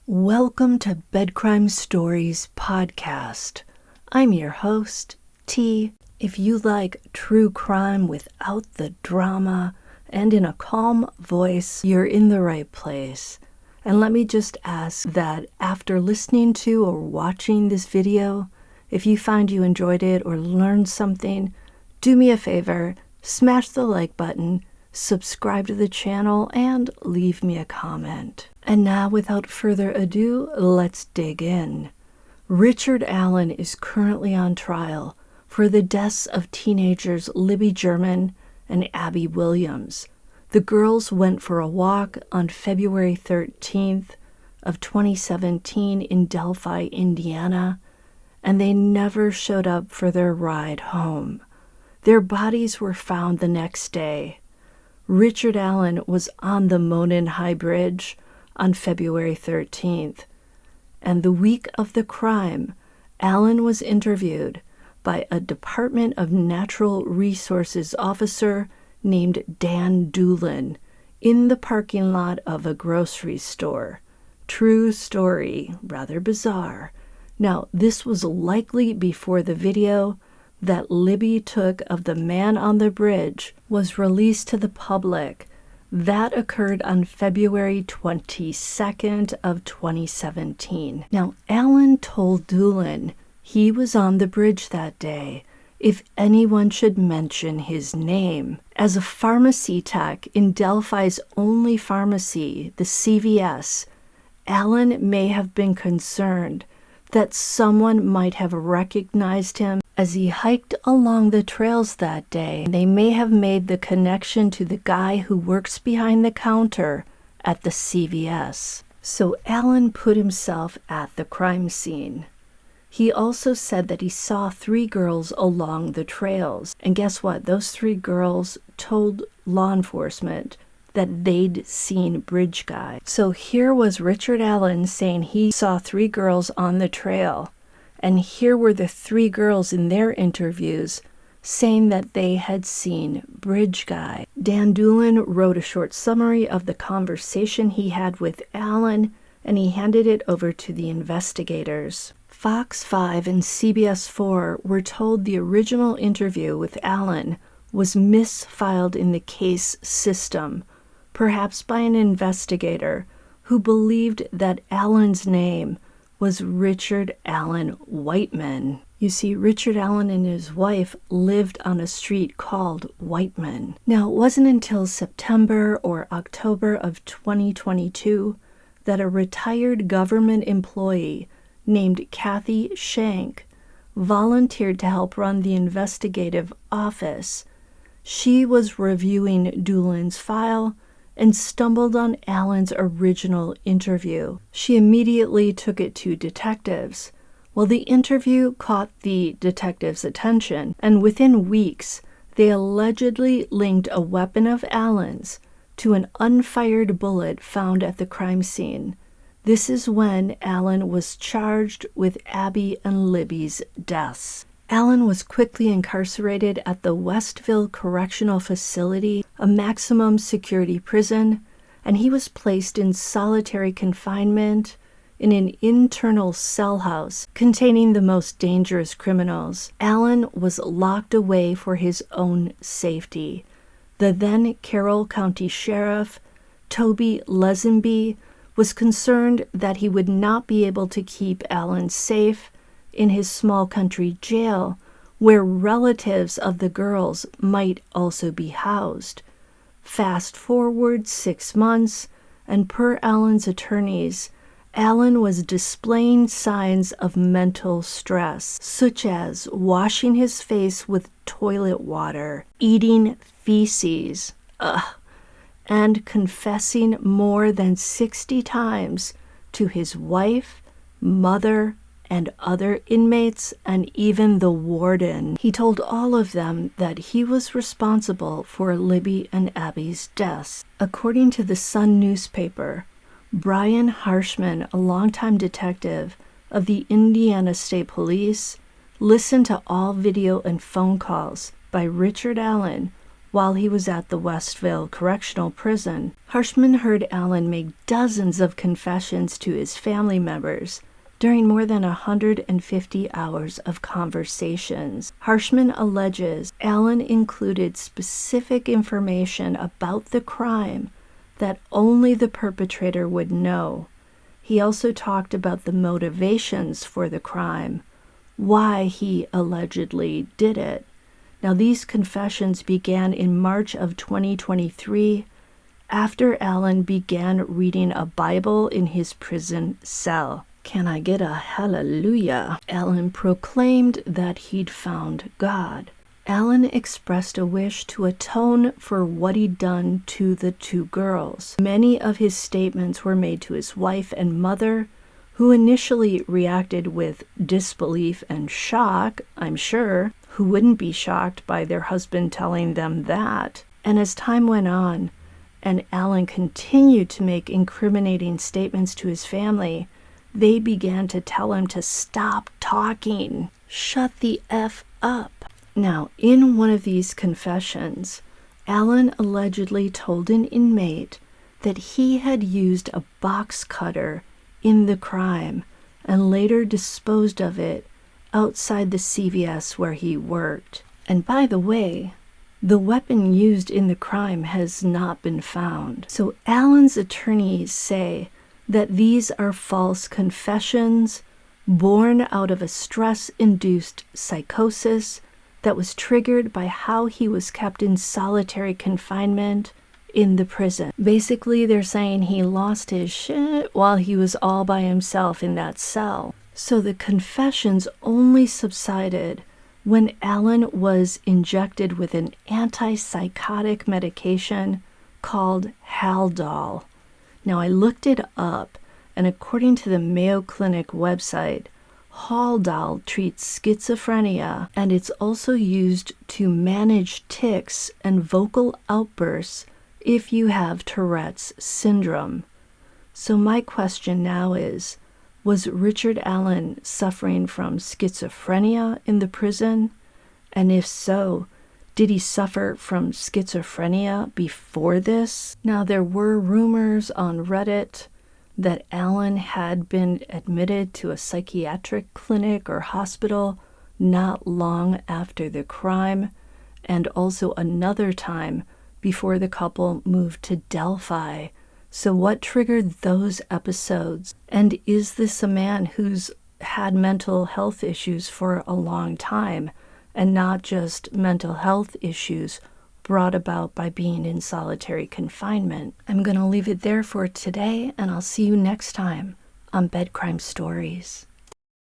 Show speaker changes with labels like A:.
A: Welcome to Bed Crime Stories podcast. I'm your host, T. If you like true crime without the drama and in a calm voice, you're in the right place. And let me just ask that after listening to or watching this video, if you find you enjoyed it or learned something, do me a favor, smash the like button, subscribe to the channel, and leave me a comment. And now, without further ado, let's dig in. Richard Allen is currently on trial for the deaths of teenagers Libby German and Abby Williams. The girls went for a walk on February 13th of 2017 in Delphi, Indiana, and they never showed up for their ride home. Their bodies were found the next day. Richard Allen was on the Monon High Bridge on February 13th, and the week of the crime, Allen was interviewed by a Department of Natural Resources officer named Dan Doolin in the parking lot of a grocery store. True story, rather bizarre. Now, this was likely before the video that Libby took of the man on the bridge was released to the public. That occurred on February 22nd of 2017. Now, Allen told Doolin he was on the bridge that day if anyone should mention his name. As a pharmacy tech in Delphi's only pharmacy, the CVS, Allen may have been concerned that someone might have recognized him as he hiked along the trails that day. They may have made the connection to the guy who works behind the counter at the CVS. So Allen put himself at the crime scene. He also said that he saw 3 girls along the trails. And guess what? Those 3 girls told law enforcement that they'd seen Bridge Guy. So here was Richard Allen saying he saw 3 girls on the trail. And here were the 3 girls in their interviews saying that they had seen Bridge Guy. Dan Doolin wrote a short summary of the conversation he had with Allen, and he handed it over to the investigators. Fox 5 and CBS 4 were told the original interview with Allen was misfiled in the case system, perhaps by an investigator who believed that Allen's name was Richard Allen Whiteman. You see, Richard Allen and his wife lived on a street called Whiteman. Now, it wasn't until September or October of 2022 that a retired government employee named Kathy Shank volunteered to help run the investigative office. She was reviewing Doolin's file and stumbled on Allen's original interview. She immediately took it to detectives. Well, the interview caught the detectives' attention, and within weeks, they allegedly linked a weapon of Allen's to an unfired bullet found at the crime scene. This is when Allen was charged with Abby and Libby's deaths. Allen was quickly incarcerated at the Westville Correctional Facility, a maximum security prison, and he was placed in solitary confinement in an internal cell house containing the most dangerous criminals. Allen was locked away for his own safety. The then Carroll County Sheriff, Toby Lesenby, was concerned that he would not be able to keep Allen safe in his small country jail, where relatives of the girls might also be housed. Fast forward 6 months, and per Allen's attorneys, Allen was displaying signs of mental stress, such as washing his face with toilet water, eating feces, and confessing more than 60 times to his wife, mother, and other inmates, and even the warden. He told all of them that he was responsible for Libby and Abby's deaths. According to the Sun newspaper, Brian Harshman, a longtime detective of the Indiana State Police, listened to all video and phone calls by Richard Allen while he was at the Westville Correctional Prison, Harshman heard Alan make dozens of confessions to his family members during more than 150 hours of conversations. Harshman alleges Alan included specific information about the crime that only the perpetrator would know. He also talked about the motivations for the crime, why he allegedly did it. Now, these confessions began in March of 2023 after Alan began reading a Bible in his prison cell. Can I get a hallelujah? Alan proclaimed that he'd found God. Alan expressed a wish to atone for what he'd done to the two girls. Many of his statements were made to his wife and mother, who initially reacted with disbelief and shock, I'm sure. Who wouldn't be shocked by their husband telling them that? And as time went on, and Alan continued to make incriminating statements to his family, they began to tell him to stop talking. Shut the F up. Now, in one of these confessions, Alan allegedly told an inmate that he had used a box cutter in the crime and later disposed of it outside the CVS where he worked. And by the way, the weapon used in the crime has not been found. So Alan's attorneys say that these are false confessions born out of a stress-induced psychosis that was triggered by how he was kept in solitary confinement in the prison. Basically, they're saying he lost his shit while he was all by himself in that cell. So the confessions only subsided when Alan was injected with an antipsychotic medication called Haldol. Now, I looked it up, and according to the Mayo Clinic website, Haldol treats schizophrenia, and it's also used to manage tics and vocal outbursts if you have Tourette's syndrome. So my question now is, was Richard Allen suffering from schizophrenia in the prison? And if so, did he suffer from schizophrenia before this? Now, there were rumors on Reddit that Alan had been admitted to a psychiatric clinic or hospital not long after the crime, and also another time before the couple moved to Delphi. So what triggered those episodes? And is this a man who's had mental health issues for a long time, and not just mental health issues brought about by being in solitary confinement? I'm going to leave it there for today, and I'll see you next time on Bed Crime Stories.